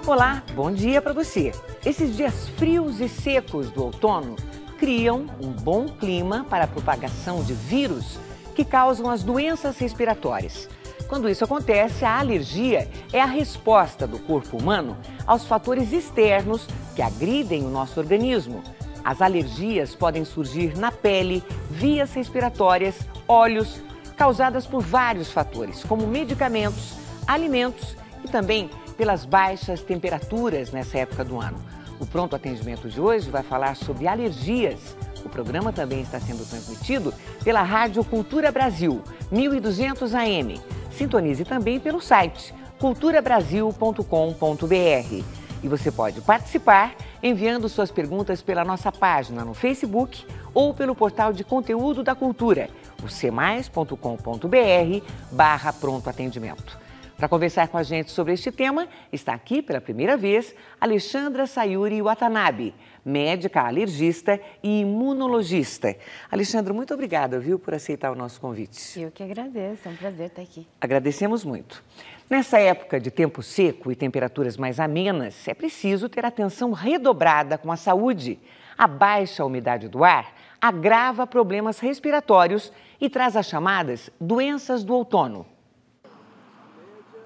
Olá, bom dia para você. Esses dias frios e secos do outono criam um bom clima para a propagação de vírus que causam as doenças respiratórias. Quando isso acontece, a alergia é a resposta do corpo humano aos fatores externos que agridem o nosso organismo. As alergias podem surgir na pele, vias respiratórias, olhos, causadas por vários fatores, como medicamentos, alimentos e também pelas baixas temperaturas nessa época do ano. O Pronto Atendimento de hoje vai falar sobre alergias. O programa também está sendo transmitido pela Rádio Cultura Brasil, 1200 AM. Sintonize também pelo site culturabrasil.com.br. E você pode participar enviando suas perguntas pela nossa página no Facebook ou pelo portal de conteúdo da cultura, o cmais.com.br/pronto atendimento. Para conversar com a gente sobre este tema, está aqui pela primeira vez Alexandra Sayuri Watanabe, médica alergista e imunologista. Alexandra, muito obrigada, viu, por aceitar o nosso convite. Eu que agradeço, é um prazer estar aqui. Agradecemos muito. Nessa época de tempo seco e temperaturas mais amenas, é preciso ter atenção redobrada com a saúde. A baixa umidade do ar agrava problemas respiratórios e traz as chamadas doenças do outono.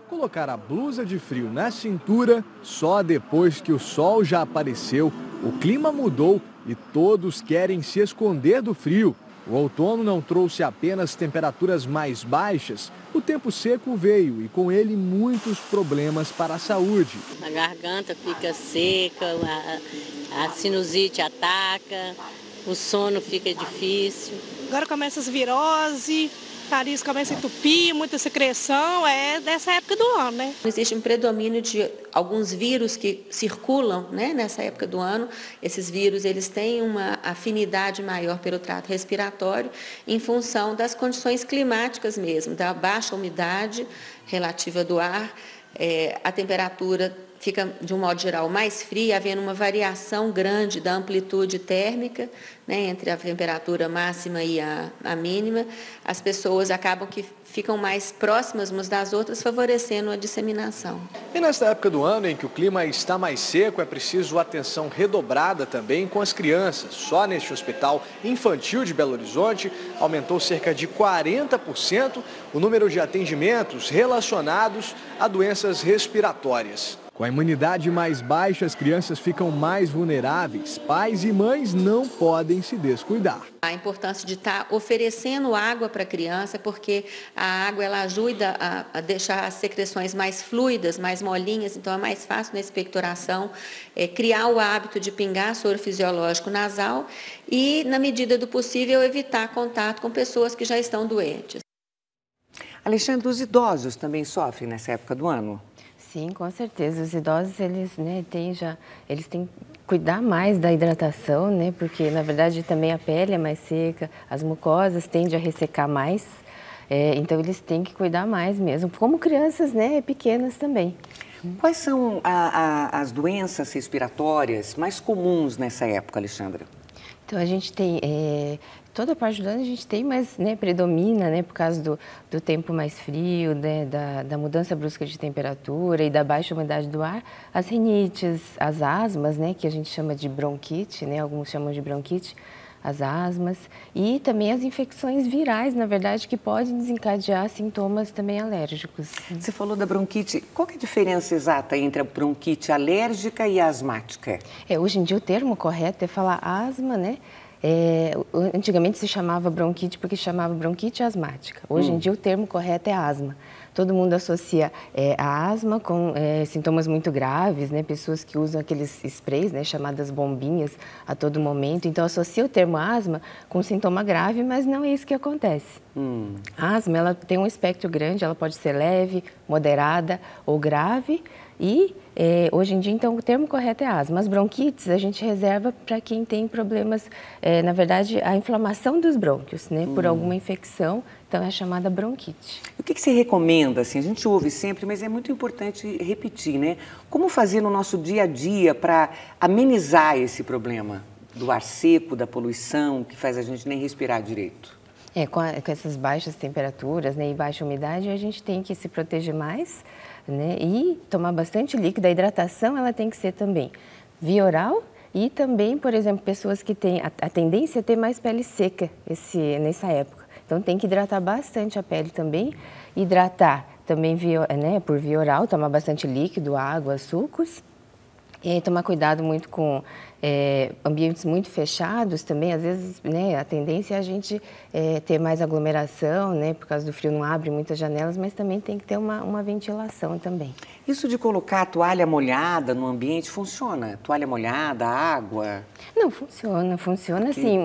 Colocar a blusa de frio na cintura só depois que o sol já apareceu, o clima mudou e todos querem se esconder do frio. O outono não trouxe apenas temperaturas mais baixas, o tempo seco veio e com ele muitos problemas para a saúde. A garganta fica seca, a sinusite ataca, o sono fica difícil. Agora começa as viroses. O nariz começa a entupir, muita secreção, é dessa época do ano, né? Existe um predomínio de alguns vírus que circulam, né, nessa época do ano. Esses vírus eles têm uma afinidade maior pelo trato respiratório em função das condições climáticas mesmo, da baixa umidade relativa do ar, a temperatura fica, de um modo geral, mais fria, havendo uma variação grande da amplitude térmica, né, entre a temperatura máxima e a mínima. As pessoas acabam que ficam mais próximas umas das outras, favorecendo a disseminação. E nesta época do ano em que o clima está mais seco, é preciso atenção redobrada também com as crianças. Só neste hospital infantil de Belo Horizonte aumentou cerca de 40% o número de atendimentos relacionados a doenças respiratórias. Com a imunidade mais baixa, as crianças ficam mais vulneráveis. Pais e mães não podem se descuidar. A importância de estar oferecendo água para a criança, porque a água ela ajuda a deixar as secreções mais fluidas, mais molinhas, então é mais fácil na expectoração, criar o hábito de pingar soro fisiológico nasal e, na medida do possível, evitar contato com pessoas que já estão doentes. Alexandre, os idosos também sofrem nessa época do ano? Sim, com certeza. Os idosos, eles têm que cuidar mais da hidratação, né? Porque, na verdade, também a pele é mais seca, as mucosas tendem a ressecar mais. Então, eles têm que cuidar mais mesmo, como crianças, né, pequenas também. Quais são as doenças respiratórias mais comuns nessa época, Alexandra? Então, a gente tem, toda a parte do ano a gente tem, mas, né, predomina, né, por causa do tempo mais frio, né, da mudança brusca de temperatura e da baixa umidade do ar, as rinites, as asmas, né, que a gente chama de bronquite, né, alguns chamam de bronquite, as asmas e também as infecções virais, na verdade, que podem desencadear sintomas também alérgicos. Você falou da bronquite. Qual que é a diferença exata entre a bronquite alérgica e a asmática? Hoje em dia o termo correto é falar asma, né? Antigamente se chamava bronquite porque chamava bronquite asmática. Hoje em dia o termo correto é asma. Todo mundo associa a asma com sintomas muito graves, né? Pessoas que usam aqueles sprays, né, chamadas bombinhas a todo momento. Então associa o termo asma com sintoma grave, mas não é isso que acontece. A asma ela tem um espectro grande, ela pode ser leve, moderada ou grave e hoje em dia, então, o termo correto é asma. As bronquites a gente reserva para quem tem problemas, na verdade, a inflamação dos brônquios, né, por alguma infecção, então é chamada bronquite. O que você recomenda? Assim, a gente ouve sempre, mas é muito importante repetir, né? Como fazer no nosso dia a dia para amenizar esse problema do ar seco, da poluição, que faz a gente nem respirar direito? Com essas baixas temperaturas, né, e baixa umidade, a gente tem que se proteger mais, né? E tomar bastante líquido. A hidratação ela tem que ser também via oral e também, por exemplo, pessoas que têm a tendência a ter mais pele seca nessa época. Então tem que hidratar bastante a pele também, hidratar também por via oral, tomar bastante líquido, água, sucos. E tomar cuidado muito com ambientes muito fechados também. Às vezes, né, a tendência é a gente ter mais aglomeração, né, por causa do frio não abre muitas janelas, mas também tem que ter uma ventilação também. Isso de colocar a toalha molhada no ambiente funciona? Toalha molhada, água? Não, funciona assim,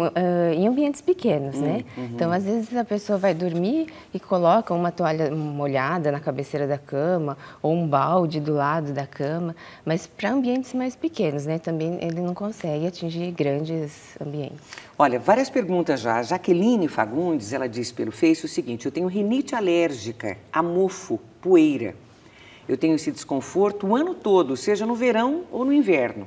em ambientes pequenos, né? Então, às vezes a pessoa vai dormir e coloca uma toalha molhada na cabeceira da cama ou um balde do lado da cama, mas para ambientes mais pequenos, né? Também ele não consegue atingir grandes ambientes. Olha, várias perguntas já. A Jaqueline Fagundes, ela disse pelo Face o seguinte: eu tenho rinite alérgica a mofo, poeira. Eu tenho esse desconforto o ano todo, seja no verão ou no inverno.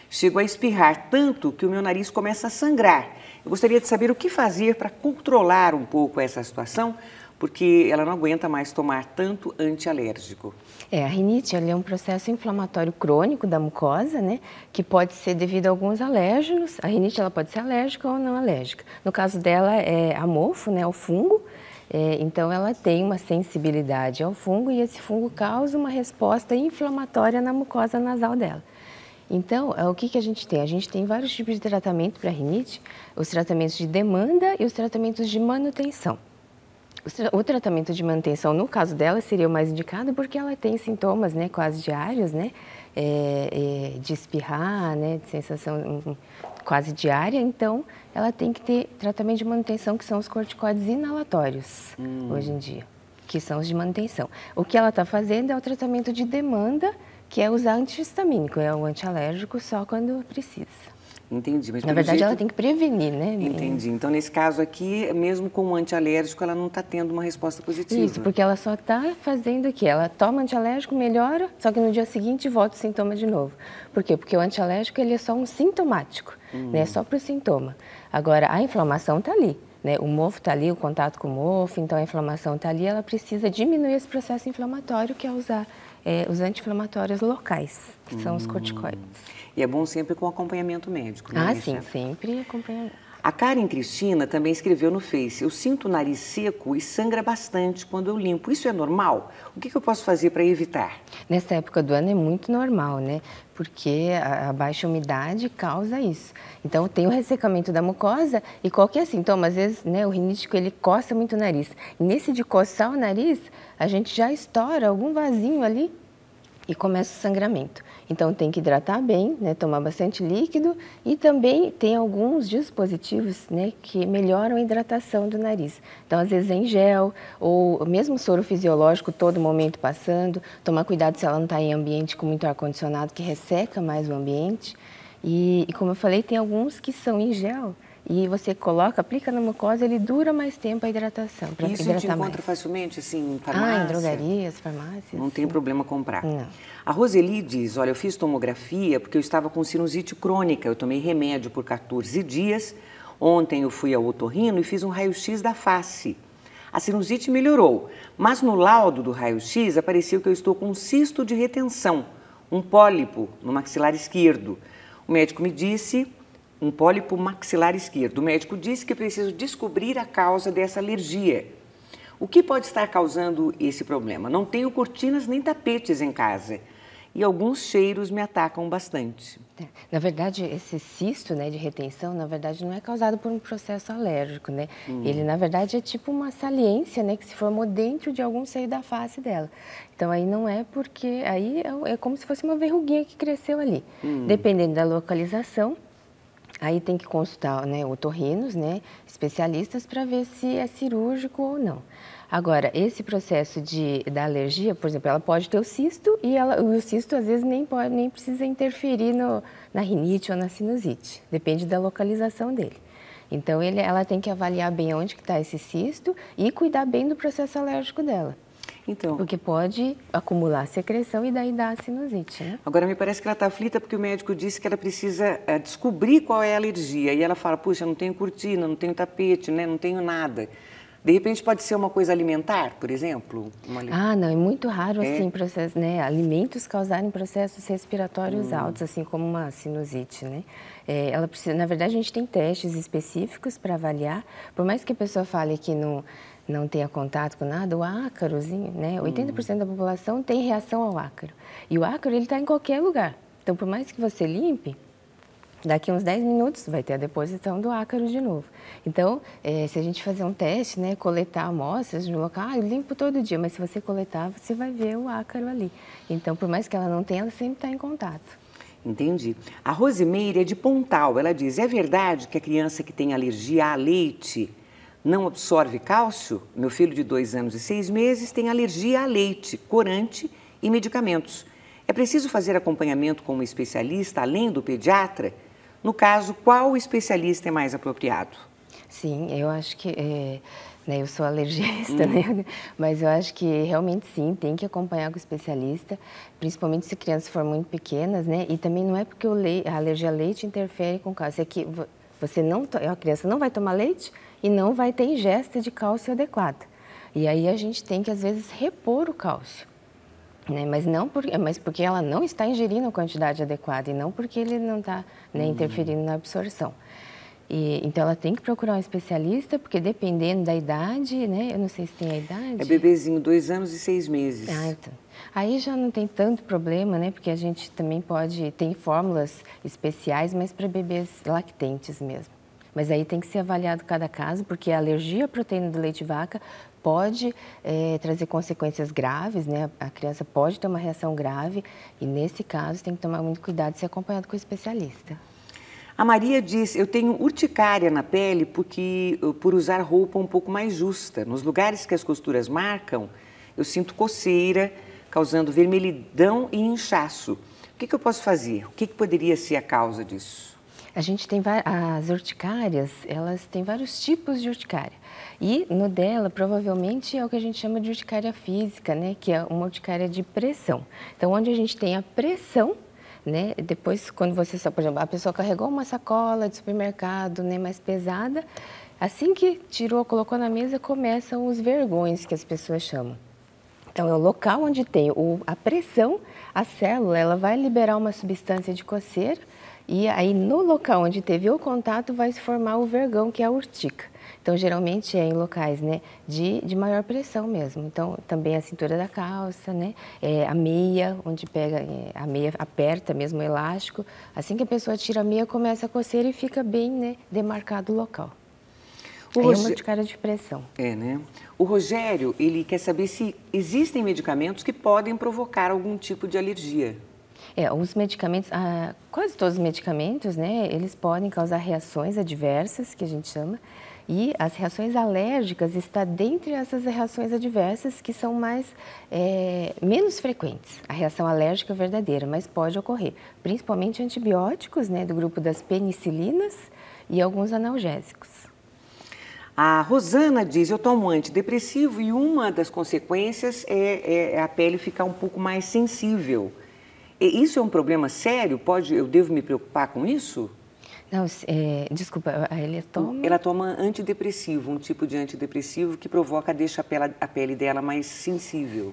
Chego a espirrar tanto que o meu nariz começa a sangrar. Eu gostaria de saber o que fazer para controlar um pouco essa situação, porque ela não aguenta mais tomar tanto antialérgico. A rinite ela é um processo inflamatório crônico da mucosa, né, que pode ser devido a alguns alérgenos. A rinite ela pode ser alérgica ou não alérgica. No caso dela é a mofo, né, o fungo. Então ela tem uma sensibilidade ao fungo e esse fungo causa uma resposta inflamatória na mucosa nasal dela. Então, o que a gente tem? A gente tem vários tipos de tratamento para rinite, os tratamentos de demanda e os tratamentos de manutenção. O tratamento de manutenção, no caso dela, seria o mais indicado porque ela tem sintomas, né, quase diários, né, de espirrar, né, de sensação quase diária. Então, ela tem que ter tratamento de manutenção, que são os corticoides inalatórios, hoje em dia, que são os de manutenção. O que ela está fazendo é o tratamento de demanda, que é usar antihistamínico, é o antialérgico só quando precisa. Entendi. Mas na verdade, ela tem que prevenir, né? Entendi. Então, nesse caso aqui, mesmo com o antialérgico, ela não está tendo uma resposta positiva. Isso, porque ela só está fazendo o quê? Ela toma antialérgico, melhora, só que no dia seguinte volta o sintoma de novo. Por quê? Porque o antialérgico ele é só um sintomático, né? Só para o sintoma. Agora, a inflamação está ali, né? O mofo está ali, o contato com o mofo, então a inflamação está ali, ela precisa diminuir esse processo inflamatório, que é usar os anti-inflamatórios locais, que são os corticoides. E é bom sempre com acompanhamento médico, né? Sim, sempre acompanhamento. A Karen Cristina também escreveu no Face: eu sinto o nariz seco e sangra bastante quando eu limpo. Isso é normal? O que eu posso fazer para evitar? Nessa época do ano é muito normal, né? Porque a baixa umidade causa isso. Então, tem o ressecamento da mucosa e qualquer sintoma, às vezes, né, o rinítico ele coça muito o nariz. E nesse de coçar o nariz, a gente já estoura algum vasinho ali e começa o sangramento. Então, tem que hidratar bem, né, tomar bastante líquido e também tem alguns dispositivos, né, que melhoram a hidratação do nariz. Então, às vezes em gel ou mesmo soro fisiológico todo momento passando, tomar cuidado se ela não está em ambiente com muito ar-condicionado, que resseca mais o ambiente. E como eu falei, tem alguns que são em gel e você coloca, aplica na mucosa, ele dura mais tempo a hidratação. Isso a gente encontra facilmente, assim, em farmácia? Em drogarias, farmácias. Não tem problema comprar? Não. A Roseli diz: olha, eu fiz tomografia porque eu estava com sinusite crônica, eu tomei remédio por 14 dias, ontem eu fui ao otorrino e fiz um raio-x da face. A sinusite melhorou, mas no laudo do raio-x apareceu que eu estou com um cisto de retenção, um pólipo no maxilar esquerdo. O médico me disse... um pólipo maxilar esquerdo. O médico disse que preciso descobrir a causa dessa alergia. O que pode estar causando esse problema? Não tenho cortinas nem tapetes em casa e alguns cheiros me atacam bastante. Na verdade, esse cisto, né, de retenção, na verdade, não é causado por um processo alérgico, né? Ele, na verdade, é tipo uma saliência, né, que se formou dentro de algum seio da face dela. Então, aí não é porque... aí é como se fosse uma verruguinha que cresceu ali. Dependendo da localização, aí tem que consultar, né, otorrinos, né, especialistas, para ver se é cirúrgico ou não. Agora, esse processo da alergia, por exemplo, ela pode ter o cisto e o cisto às vezes nem precisa interferir na rinite ou na sinusite, depende da localização dele. Então, ela tem que avaliar bem onde que está esse cisto e cuidar bem do processo alérgico dela. Então, porque pode acumular secreção e daí dar a sinusite, né? Agora, me parece que ela está aflita porque o médico disse que ela precisa descobrir qual é a alergia. E ela fala, puxa, não tenho cortina, não tenho tapete, né? Não tenho nada. De repente pode ser uma coisa alimentar, por exemplo? Ah, não, é muito raro assim, processo, né, alimentos causarem processos respiratórios altos, assim como uma sinusite, né? Ela precisa, na verdade, a gente tem testes específicos para avaliar, por mais que a pessoa fale que não tenha contato com nada, o ácarozinho, né? 80% da população tem reação ao ácaro. E o ácaro, ele está em qualquer lugar. Então, por mais que você limpe, daqui uns 10 minutos vai ter a deposição do ácaro de novo. Então, se a gente fazer um teste, né, coletar amostras no local, eu limpo todo dia, mas se você coletar, você vai ver o ácaro ali. Então, por mais que ela não tenha, ela sempre está em contato. Entendi. A Rosimeire é de Pontal. Ela diz, é verdade que a criança que tem alergia a leite não absorve cálcio? Meu filho de 2 anos e 6 meses tem alergia a leite, corante e medicamentos. É preciso fazer acompanhamento com um especialista, além do pediatra? No caso, qual especialista é mais apropriado? Sim, eu acho que, né, eu sou alergista, né? Mas eu acho que realmente sim, tem que acompanhar com o especialista, principalmente se crianças forem muito pequenas, né? E também não é porque a alergia a leite interfere com o cálcio, é que a criança não vai tomar leite e não vai ter ingesta de cálcio adequada. E aí a gente tem que, às vezes, repor o cálcio. Né? Mas porque ela não está ingerindo a quantidade adequada e não porque ele não está, né, interferindo na absorção. Então, ela tem que procurar um especialista, porque dependendo da idade, né, eu não sei se tem a idade... É bebezinho, 2 anos e 6 meses. Ah, então. Aí já não tem tanto problema, né, porque a gente também tem fórmulas especiais, mas para bebês lactentes mesmo. Mas aí tem que ser avaliado cada caso, porque a alergia à proteína do leite de vaca pode trazer consequências graves, né? A criança pode ter uma reação grave e, nesse caso, tem que tomar muito cuidado e ser acompanhado com o especialista. A Maria diz, eu tenho urticária na pele por usar roupa um pouco mais justa. Nos lugares que as costuras marcam, eu sinto coceira, causando vermelhidão e inchaço. O que eu posso fazer? O que poderia ser a causa disso? A gente tem as urticárias, elas têm vários tipos de urticária. E no dela, provavelmente, é o que a gente chama de urticária física, né? Que é uma urticária de pressão. Então, onde a gente tem a pressão, né? Depois, quando você, por exemplo, a pessoa carregou uma sacola de supermercado, né, mais pesada, assim que tirou, colocou na mesa, começam os vergões, que as pessoas chamam. Então, é o local onde tem a pressão, a célula, ela vai liberar uma substância de coceira, e aí, no local onde teve o contato, vai se formar o vergão, que é a urtica. Então, geralmente é em locais, né, de maior pressão mesmo. Então, também a cintura da calça, né, a meia, onde pega, a meia aperta mesmo o elástico. Assim que a pessoa tira a meia, começa a coceira e fica bem, né, demarcado o local. É uma urticária de pressão. É, né? O Rogério, ele quer saber se existem medicamentos que podem provocar algum tipo de alergia. Os medicamentos, quase todos os medicamentos, né, eles podem causar reações adversas, que a gente chama, e as reações alérgicas estão dentre essas reações adversas que são menos frequentes. A reação alérgica verdadeira, mas pode ocorrer, principalmente antibióticos, né, do grupo das penicilinas e alguns analgésicos. A Rosana diz, eu tomo antidepressivo e uma das consequências é a pele ficar um pouco mais sensível. Isso é um problema sério? Eu devo me preocupar com isso? Não, desculpa, Ela toma antidepressivo, um tipo de antidepressivo que deixa a pele dela mais sensível.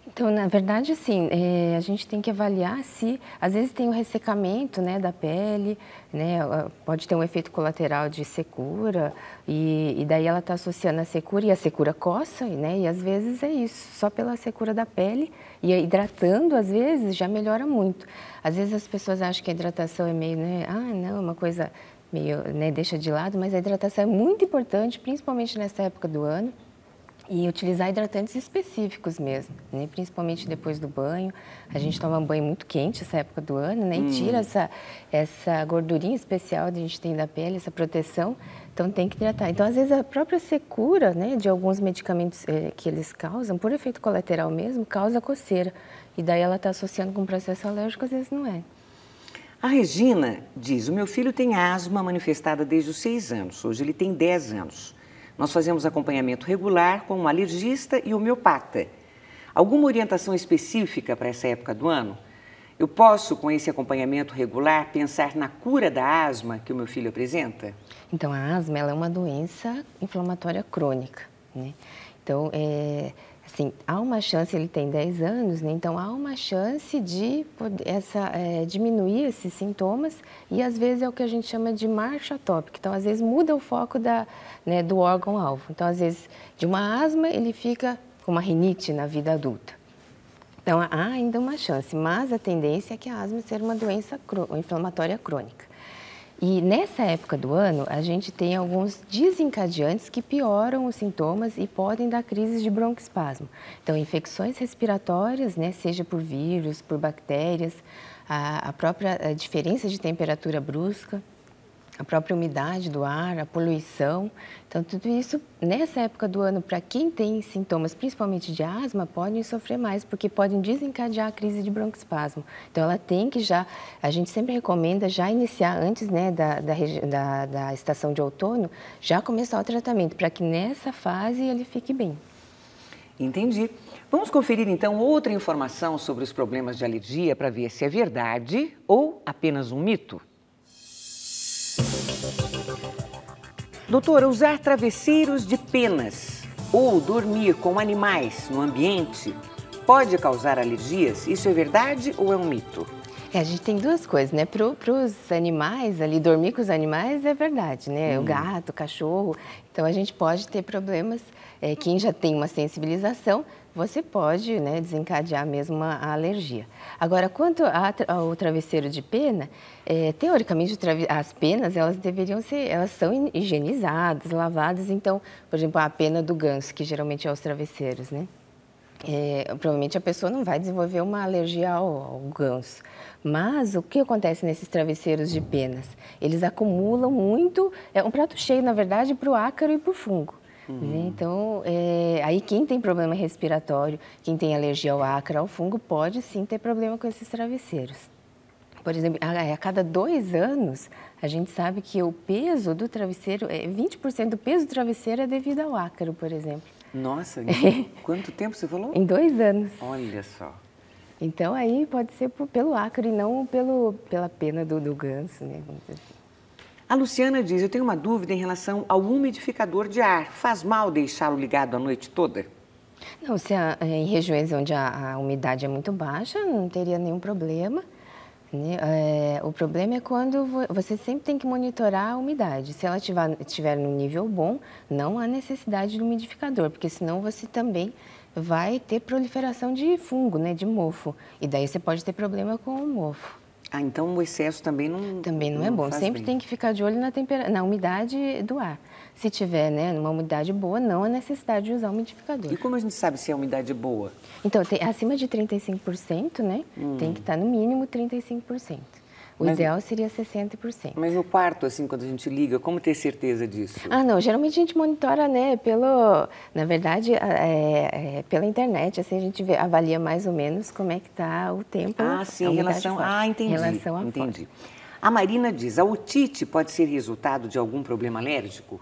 Então, na verdade, assim, a gente tem que avaliar se, às vezes tem um ressecamento, né, da pele, né, pode ter um efeito colateral de secura, e daí ela está associando a secura, e a secura coça, né, e às vezes é isso, só pela secura da pele, e hidratando, às vezes, já melhora muito. Às vezes as pessoas acham que a hidratação é meio, né, não, é uma coisa meio, né, deixa de lado, mas a hidratação é muito importante, principalmente nessa época do ano. E utilizar hidratantes específicos mesmo, né? Principalmente depois do banho. A gente toma um banho muito quente essa época do ano, né? E tira essa gordurinha especial que a gente tem da pele, essa proteção. Então, tem que hidratar. Então, às vezes, a própria secura, né, de alguns medicamentos que eles causam, por efeito colateral mesmo, causa coceira. E daí ela está associando com um processo alérgico, às vezes não é. A Regina diz, o meu filho tem asma manifestada desde os 6 anos. Hoje ele tem 10 anos. Nós fazemos acompanhamento regular com um alergista e homeopata. Alguma orientação específica para essa época do ano? Eu posso, com esse acompanhamento regular, pensar na cura da asma que o meu filho apresenta? Então, a asma ela é uma doença inflamatória crônica, né? Então, assim, há uma chance, ele tem 10 anos, né? Então há uma chance de diminuir esses sintomas e às vezes é o que a gente chama de marcha atópica. Então, às vezes muda o foco do órgão-alvo. Então, às vezes, de uma asma, ele fica com uma rinite na vida adulta. Então, há ainda uma chance, mas a tendência é que a asma seja uma doença inflamatória crônica. E nessa época do ano, a gente tem alguns desencadeantes que pioram os sintomas e podem dar crises de broncoespasmo. Então, infecções respiratórias, né, seja por vírus, por bactérias, a própria diferença de temperatura brusca, a própria umidade do ar, a poluição. Então, tudo isso, nessa época do ano, para quem tem sintomas, principalmente de asma, podem sofrer mais, porque podem desencadear a crise de broncoespasmo. Então, ela tem que a gente sempre recomenda já iniciar antes, né, da estação de outono, já começar o tratamento, para que nessa fase ele fique bem. Entendi. Vamos conferir, então, outra informação sobre os problemas de alergia para ver se é verdade ou apenas um mito. Doutora, usar travesseiros de penas ou dormir com animais no ambiente pode causar alergias? Isso é verdade ou é um mito? A gente tem duas coisas, né? Para os animais, ali, dormir com os animais é verdade, né? O gato, o cachorro. Então, a gente pode ter problemas. Quem já tem uma sensibilização, você pode, né, desencadear mesmo a alergia. Agora, quanto ao travesseiro de pena, teoricamente, as penas, elas são higienizadas, lavadas. Então, por exemplo, a pena do ganso, que geralmente é os travesseiros, né? Provavelmente a pessoa não vai desenvolver uma alergia ao ganso. Mas o que acontece nesses travesseiros de penas? Eles acumulam muito, é um prato cheio, na verdade, para o ácaro e para o fungo. Né? Então, aí quem tem problema respiratório, quem tem alergia ao ácaro, ao fungo, pode sim ter problema com esses travesseiros. Por exemplo, a cada 2 anos, a gente sabe que o peso do travesseiro, 20% do peso do travesseiro é devido ao ácaro, por exemplo. Nossa, quanto tempo você falou? Em 2 anos. Olha só. Então, aí pode ser pelo ácaro e não pela pena do ganso, né? Vamos dizer assim. A Luciana diz, eu tenho uma dúvida em relação ao umidificador de ar. Faz mal deixá-lo ligado a noite toda? Não, se em regiões onde a umidade é muito baixa, não teria nenhum problema. Né? O problema é quando você sempre tem que monitorar a umidade. Se ela estiver no nível bom, não há necessidade de umidificador, porque senão você também vai ter proliferação de fungo, né, de mofo. E daí você pode ter problema com o mofo. Então o excesso também não... Também não é bom. Sempre tem que ficar de olho na umidade do ar. Se tiver, né, numa umidade boa, não há necessidade de usar o umidificador. E como a gente sabe se a umidade é boa? Então, acima de 35%, né, tem que estar no mínimo 35%. O ideal seria 60%. Mas no quarto, assim, quando a gente liga, como ter certeza disso? Não, geralmente a gente monitora, né, na verdade, pela internet, assim, a gente avalia mais ou menos como é que está o tempo. Sim, em relação... entendi. Em relação a entendi. A Marina diz, a otite pode ser resultado de algum problema alérgico?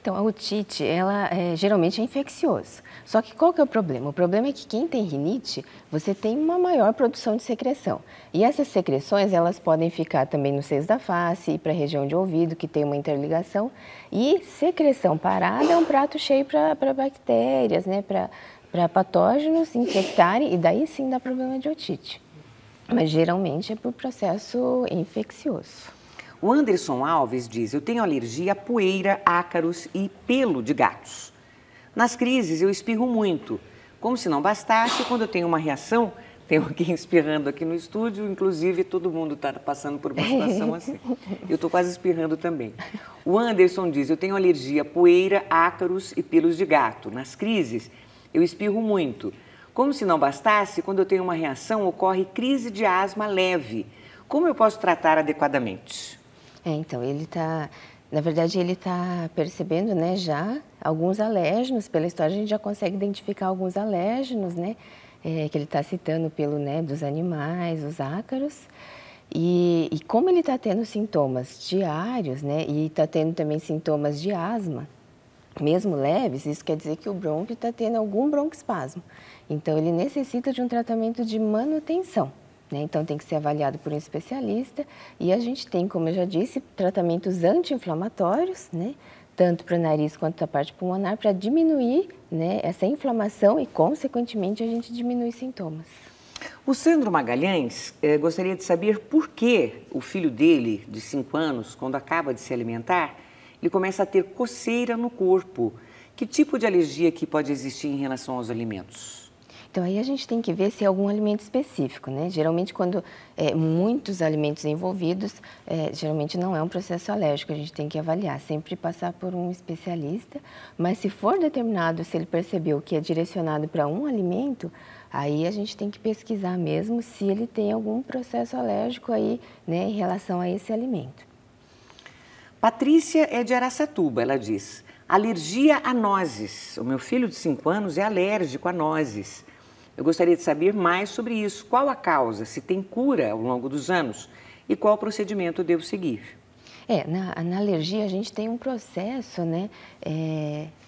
Então, a otite, ela geralmente é infecciosa. Só que qual que é o problema? O problema é que quem tem rinite, você tem uma maior produção de secreção. E essas secreções, elas podem ficar também nos seios da face e para a região de ouvido, que tem uma interligação. E secreção parada é um prato cheio para bactérias, né? Para patógenos infectarem, e daí sim dá problema de otite. Mas geralmente é por processo infeccioso. O Anderson Alves diz, eu tenho alergia a poeira, ácaros e pelo de gatos. Nas crises eu espirro muito. Como se não bastasse, quando eu tenho uma reação, tem alguém espirrando aqui no estúdio, inclusive todo mundo está passando por uma situação assim. Eu estou quase espirrando também. O Anderson diz, eu tenho alergia a poeira, ácaros e pelos de gato. Nas crises eu espirro muito. Como se não bastasse, quando eu tenho uma reação, ocorre crise de asma leve. Como eu posso tratar adequadamente? Então, na verdade, ele está percebendo, né, já alguns alérgenos. Pela história, a gente já consegue identificar alguns alérgenos, né, que ele está citando pelo, né, dos animais, os ácaros. E como ele está tendo sintomas diários, né, e está tendo também sintomas de asma, mesmo leves, isso quer dizer que o brônquio está tendo algum broncoespasmo. Então, ele necessita de um tratamento de manutenção. Né? Então, tem que ser avaliado por um especialista e a gente tem, como eu já disse, tratamentos anti-inflamatórios, né? tanto para o nariz quanto para a parte pulmonar, para diminuir, né, essa inflamação e, consequentemente, a gente diminui sintomas. O Sandro Magalhães gostaria de saber por que o filho dele, de 5 anos, quando acaba de se alimentar, ele começa a ter coceira no corpo. Que tipo de alergia que pode existir em relação aos alimentos? Então, aí a gente tem que ver se é algum alimento específico, né? Geralmente, quando muitos alimentos envolvidos, geralmente não é um processo alérgico, a gente tem que avaliar, sempre passar por um especialista, mas se for determinado, se ele percebeu que é direcionado para um alimento, aí a gente tem que pesquisar mesmo se ele tem algum processo alérgico aí, né, em relação a esse alimento. Patrícia é de Araçatuba, ela diz: alergia a nozes. O meu filho de 5 anos é alérgico a nozes. Eu gostaria de saber mais sobre isso. Qual a causa? Se tem cura ao longo dos anos? E qual procedimento devo seguir? Na alergia a gente tem um processo, né,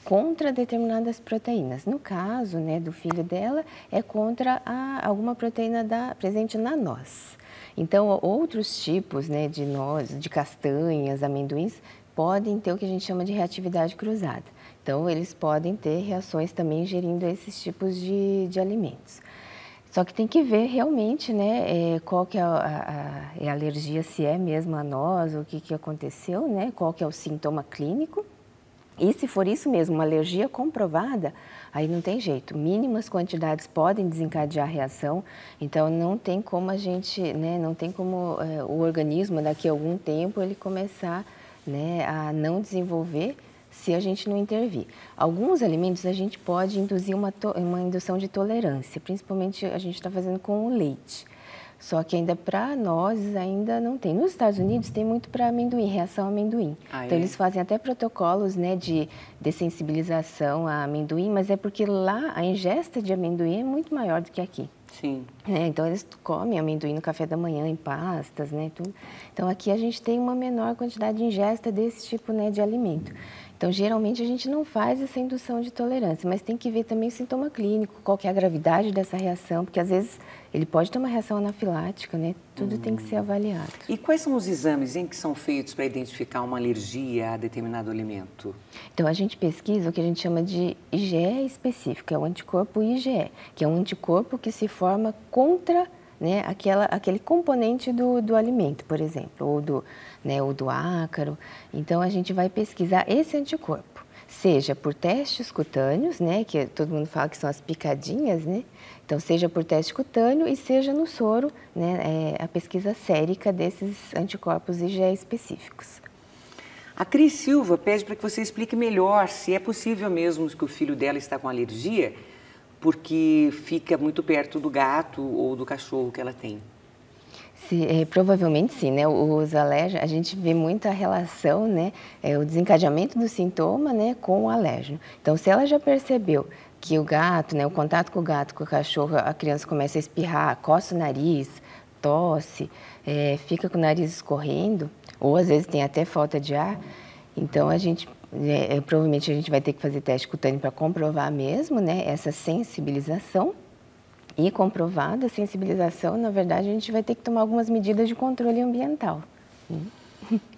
contra determinadas proteínas. No caso, né, do filho dela, é contra alguma proteína presente na noz. Então, outros tipos, né, de nozes, de castanhas, amendoins, podem ter o que a gente chama de reatividade cruzada. Então, eles podem ter reações também ingerindo esses tipos de alimentos. Só que tem que ver realmente, né, qual que é a alergia, se é mesmo a noz, o que aconteceu, né, qual que é o sintoma clínico. E se for isso mesmo, uma alergia comprovada, aí não tem jeito. Mínimas quantidades podem desencadear a reação, então não tem como a gente, né, não tem como o organismo daqui a algum tempo ele começar, né, a não desenvolver se a gente não intervir. Alguns alimentos a gente pode induzir uma indução de tolerância, principalmente a gente está fazendo com o leite. Só que ainda para nozes ainda não tem. Nos Estados Unidos tem muito para amendoim, reação a amendoim. Então eles fazem até protocolos, né, de dessensibilização a amendoim, mas é porque lá a ingesta de amendoim é muito maior do que aqui. Sim. Então eles comem amendoim no café da manhã, em pastas, né, tudo. Então aqui a gente tem uma menor quantidade de ingesta desse tipo, né, de alimento. Então, geralmente, a gente não faz essa indução de tolerância, mas tem que ver também o sintoma clínico, qual que é a gravidade dessa reação, porque às vezes ele pode ter uma reação anafilática, né? Tudo tem que ser avaliado. E quais são os exames que são feitos para identificar uma alergia a determinado alimento? Então, a gente pesquisa o que a gente chama de IgE específico, é o anticorpo IgE, que é um anticorpo que se forma contra, né, aquele componente do alimento, por exemplo, ou do ácaro. Então, a gente vai pesquisar esse anticorpo, seja por testes cutâneos, né, que todo mundo fala que são as picadinhas, né? Então, seja por teste cutâneo e seja no soro, né, a pesquisa sérica desses anticorpos IgE específicos. A Cris Silva pede para que você explique melhor se é possível mesmo que o filho dela está com alergia porque fica muito perto do gato ou do cachorro que ela tem. Provavelmente sim, né? Os alérgenos, a gente vê muita relação, né? O desencadeamento do sintoma, né, com o alérgeno. Então, se ela já percebeu que o gato, né, o contato com o gato, com o cachorro, a criança começa a espirrar, coça o nariz, tosse, fica com o nariz escorrendo, ou às vezes tem até falta de ar, então provavelmente a gente vai ter que fazer teste cutâneo para comprovar mesmo, né, essa sensibilização. E comprovada a sensibilização, na verdade, a gente vai ter que tomar algumas medidas de controle ambiental.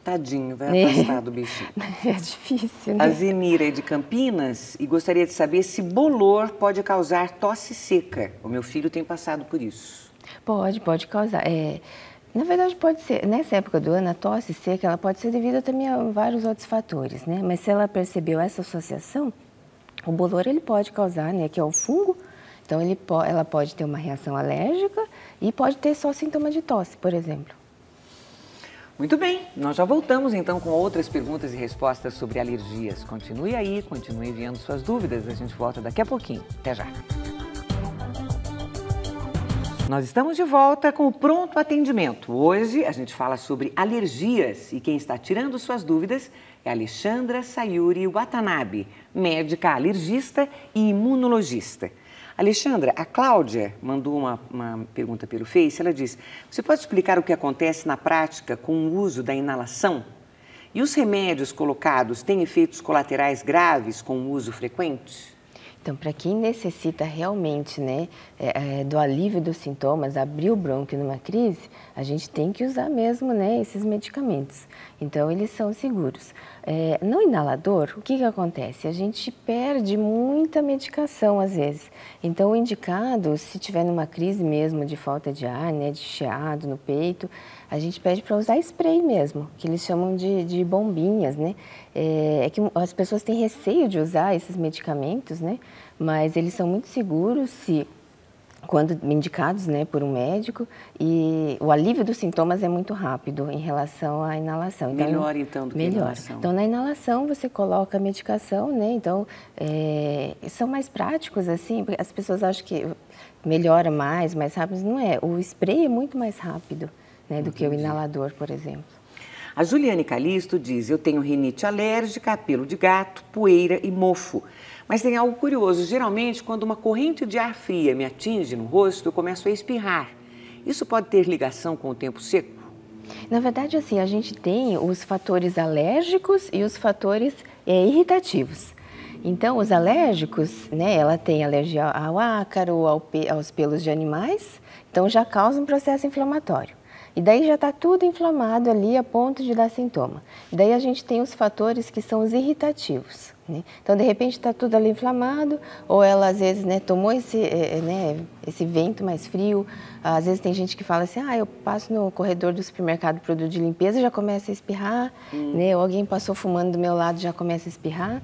Tadinho, vai afastar do bichinho. É difícil, né? A Zenira é de Campinas e gostaria de saber se bolor pode causar tosse seca. O meu filho tem passado por isso. Pode causar. Na verdade, pode ser. Nessa época do ano, a tosse seca ela pode ser devida também a vários outros fatores, né? Mas se ela percebeu essa associação, o bolor ele pode causar, né, que é o fungo. Então, ela pode ter uma reação alérgica e pode ter só sintoma de tosse, por exemplo. Muito bem, nós já voltamos então com outras perguntas e respostas sobre alergias. Continue aí, continue enviando suas dúvidas, a gente volta daqui a pouquinho. Até já! Nós estamos de volta com o Pronto Atendimento. Hoje a gente fala sobre alergias e quem está tirando suas dúvidas é Alexandra Sayuri Watanabe, médica alergista e imunologista. Alexandra, a Cláudia mandou uma pergunta pelo Face, ela diz: você pode explicar o que acontece na prática com o uso da inalação? E os remédios colocados têm efeitos colaterais graves com o uso frequente? Então, para quem necessita realmente, né, do alívio dos sintomas, abrir o brônquio numa crise, a gente tem que usar mesmo, né, esses medicamentos. Então, eles são seguros. No inalador, o que acontece? A gente perde muita medicação às vezes. Então, o indicado, se tiver numa crise mesmo de falta de ar, né, de chiado no peito, a gente pede para usar spray mesmo, que eles chamam de bombinhas, né? É que as pessoas têm receio de usar esses medicamentos, né? Mas eles são muito seguros quando indicados, né, por um médico, e o alívio dos sintomas é muito rápido em relação à inalação. Então, melhor então do que a inalação. Então, na inalação você coloca a medicação, né? Então, são mais práticos, assim, porque as pessoas acham que melhora mais rápido, não é. O spray é muito mais rápido, né, do que o inalador, por exemplo. A Juliane Calisto diz: eu tenho rinite alérgica, pelo de gato, poeira e mofo. Mas tem algo curioso, geralmente quando uma corrente de ar fria me atinge no rosto, eu começo a espirrar. Isso pode ter ligação com o tempo seco? Na verdade, assim, a gente tem os fatores alérgicos e os fatores irritativos. Então, os alérgicos, né, ela tem alergia ao ácaro, aos pelos de animais, então já causa um processo inflamatório. E daí já está tudo inflamado ali a ponto de dar sintoma. E daí a gente tem os fatores que são os irritativos, né? Então, de repente, está tudo ali inflamado, ou ela, às vezes, né, tomou esse vento mais frio. Às vezes tem gente que fala assim, eu passo no corredor do supermercado produto de limpeza e já começa a espirrar, né? Ou alguém passou fumando do meu lado e já começa a espirrar.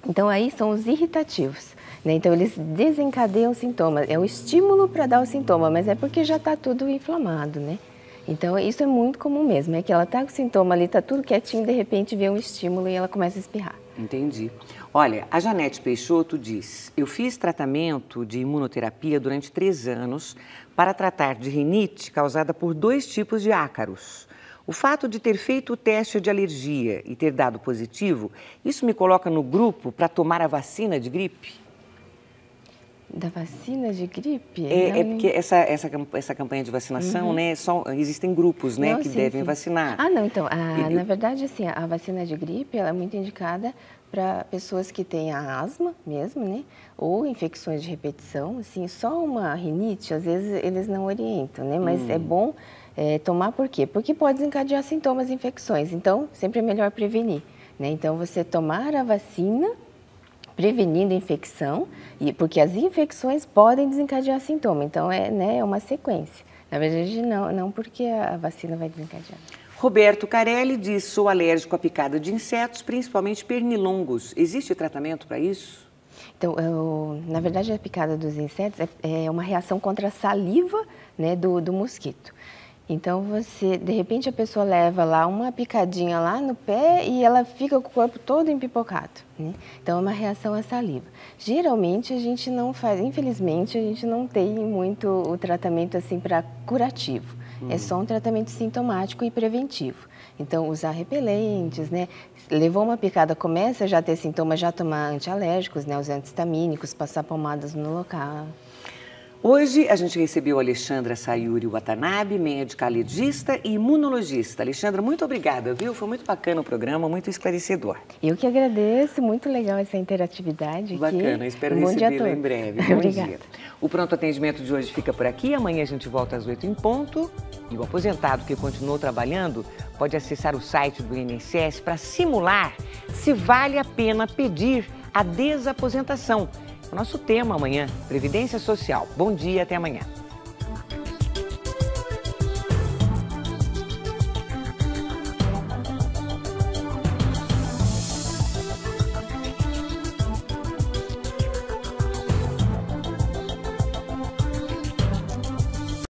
Então, aí são os irritativos, né? Então, eles desencadeiam sintomas. É o estímulo para dar o sintoma, mas é porque já está tudo inflamado, né? Então, isso é muito comum mesmo, é que ela está com sintoma ali, está tudo quietinho, de repente vê um estímulo e ela começa a espirrar. Entendi. Olha, a Janete Peixoto diz: eu fiz tratamento de imunoterapia durante 3 anos para tratar de rinite causada por 2 tipos de ácaros. O fato de ter feito o teste de alergia e ter dado positivo, isso me coloca no grupo para tomar a vacina de gripe? Da vacina de gripe? É porque essa campanha de vacinação, né, existem grupos, né, que devem vacinar. Não, então, na verdade, assim, a vacina de gripe, ela é muito indicada para pessoas que têm a asma mesmo, né, ou infecções de repetição, assim, só uma rinite, às vezes eles não orientam, né, mas é bom tomar por quê? Porque pode desencadear sintomas e infecções, então sempre é melhor prevenir, né, então você tomar a vacina prevenindo a infecção, porque as infecções podem desencadear sintoma, então é uma sequência. Na verdade, não porque a vacina vai desencadear. Roberto Carelli diz: sou alérgico à picada de insetos, principalmente pernilongos. Existe tratamento para isso? Então, na verdade, a picada dos insetos é uma reação contra a saliva, né, do mosquito. Então, de repente, a pessoa leva lá uma picadinha lá no pé e ela fica com o corpo todo empipocado, né? Então, é uma reação à saliva. Geralmente, a gente não faz, infelizmente, a gente não tem muito o tratamento assim para curativo. É só um tratamento sintomático e preventivo. Então, usar repelentes, né? Levou uma picada, começa já a ter sintomas, já tomar antialérgicos, né? Os antistamínicos, passar pomadas no local. Hoje a gente recebeu a Alexandra Sayuri Watanabe, médica alergista e imunologista. Alexandra, muito obrigada, viu? Foi muito bacana o programa, muito esclarecedor. Eu que agradeço, muito legal essa interatividade aqui. Bacana, espero recebê-la em breve. Bom dia. O Pronto Atendimento de hoje fica por aqui, amanhã a gente volta às 8 em ponto. E o aposentado que continuou trabalhando pode acessar o site do INSS para simular se vale a pena pedir a desaposentação. O nosso tema amanhã, Previdência Social. Bom dia, até amanhã.